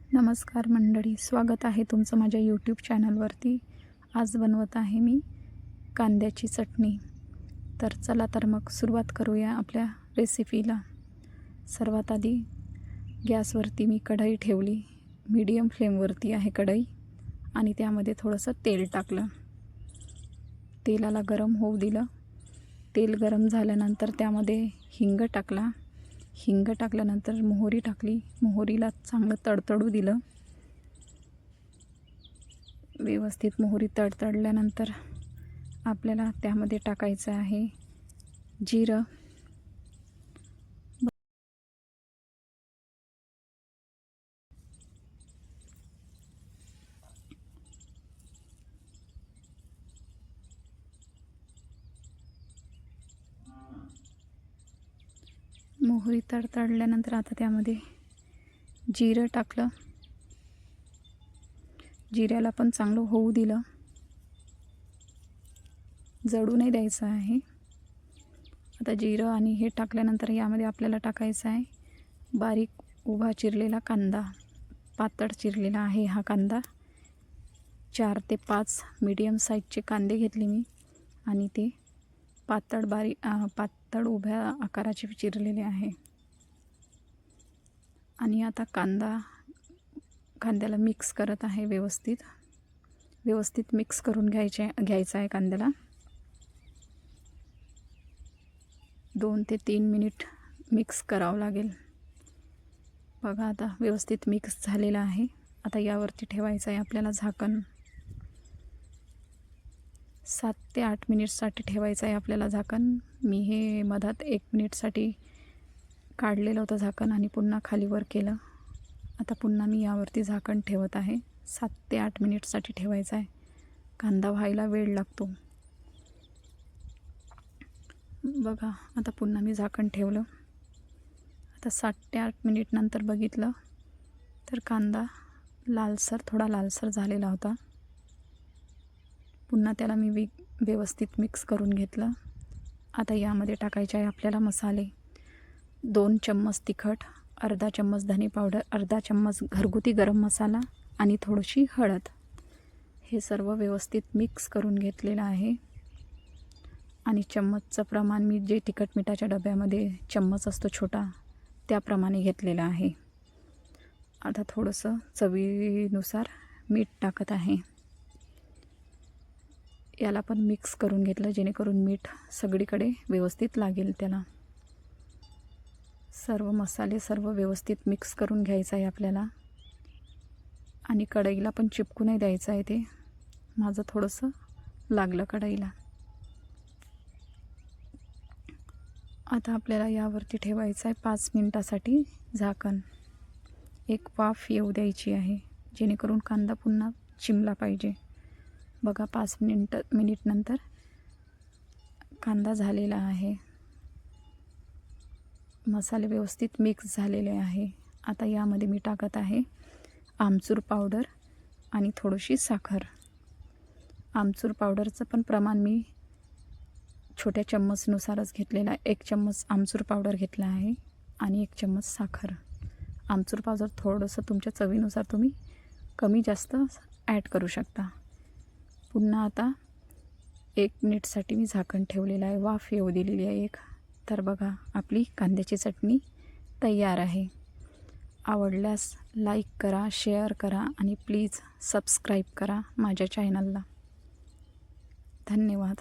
नमस्कार मंडळी, स्वागत आहे तुमचं माझ्या यूट्यूब चॅनलवरती। आज बनवत आहे मी कांद्याची चटणी। तर चला तर मग सुरुवात करूया आपल्या रेसिपीला। सर्वात आधी गॅसवरती मी कढई ठेवली, मीडियम फ्लेमवरती आहे कढई, आणि त्यामध्ये थोडंसं तेल टाकलं। तेलाला गरम होऊ दिलं। तेल गरम झाल्यानंतर त्यामध्ये हिंग टाकला। हिंग टाकल्यानंतर मोहरी टाकली। मोहरीला चांगलं तडतडू दिलं। व्यवस्थित मोहरी तडतडल्यानंतर आपल्याला त्यामध्ये टाकायचं आहे जिरं, मोहरी तडतडल्यानंतर आता त्यामध्ये जिरं टाकलं। जिऱ्याला पण चांगलं होऊ दिलं, जळू नाही द्यायचं आहे। आता जिरं आणि हे टाकल्यानंतर यामध्ये आपल्याला टाकायचं आहे बारीक उभा चिरलेला कांदा। पातळ चिरलेला आहे हा कांदा। 4 ते 5 मीडियम साईजचे कांदे घेतले मी, आणि ते पातळ उभ्या आकाराचे चिरलेले आहे। आणि आता कांद्याला मिक्स करत आहे। व्यवस्थित मिक्स करून घ्यायचं आहे कांद्याला। 2 ते 3 मिनिट मिक्स करावं लागेल। बघा आता व्यवस्थित मिक्स झालेलं आहे। आता यावरती ठेवायचं आहे आपल्याला झाकण। 7 ते 8 मिनिटसाठी ठेवायचं आहे आपल्याला झाकण। मी हे मधात 1 मिनिटसाठी काढलेलं होतं झाकण आणि पुन्हा खाली वर केलं। आता पुन्हा मी यावरती झाकण ठेवत आहे। 7 ते 8 मिनिटसाठी ठेवायचं आहे। कांदा व्हायला वेळ लागतो। बघा आता पुन्हा मी झाकण ठेवलं। आता 7 ते 8 मिनिट नंतर बघितलं तर कांदा थोडा लालसर झालेला होता। पुन्हा त्याला मी व्यवस्थित मिक्स करून घेतलं। आता यामध्ये टाकायचे आहे आपल्याला मसाले। 2 चम्मच तिखट, अर्धा चम्मच धने पावडर, अर्धा चम्मच घरगुती गरम मसाला आणि थोडीशी हळद। हे सर्व व्यवस्थित मिक्स करून घेतलेलं आहे। आणि चम्मचचं प्रमाण मी जे तिखट मिठाच्या डब्यामध्ये चम्मच असतो छोटा, त्याप्रमाणे घेतलेलं आहे। आता थोडंसं चवीनुसार मीठ टाकत आहे। याला पण मिक्स करून घेतलं जेणेकरून मीठ सगळीकडे व्यवस्थित लागेल त्याला। सर्व मसाले व्यवस्थित मिक्स करून घ्यायचं आहे आपल्याला। आणि कढईला पण चिपकू नाही द्यायचं आहे। ते माझं थोडंसं लागलं कढईला। आता आपल्याला यावरती ठेवायचं आहे 5 मिनिटासाठी झाकण। एक वाफ येऊ द्यायची आहे जेणेकरून कांदा पुन्हा चिमला पाहिजे। बघा 5 मिनिट नंतर कांदा झालेला आहे। मसाले व्यवस्थित मिक्स झालेले आहे। आता यामध्ये मी टाकत आहे आमचूर पावडर आणि थोडीशी साखर। आमचूर पावडरचं पण प्रमाण मी छोट्या चम्मचनुसारच घेतलेला आहे। 1 चम्मच आमचूर पावडर घेतला आहे आणि 1 चम्मच साखर। आमचूर पावडर थोडंसं तुमच्या चवीनुसार तुम्ही कमी जास्त ॲड करू शकता। पुन्हा आता 1 मिनिटसाठी मी झाकण ठेवलेलं आहे, वाफ येऊ दिलेली आहे एक। तर बघा आपली कांद्याची चटणी तयार आहे। आवडल्यास लाईक करा, शेअर करा आणि प्लीज सबस्क्राईब करा माझ्या चॅनलला। धन्यवाद।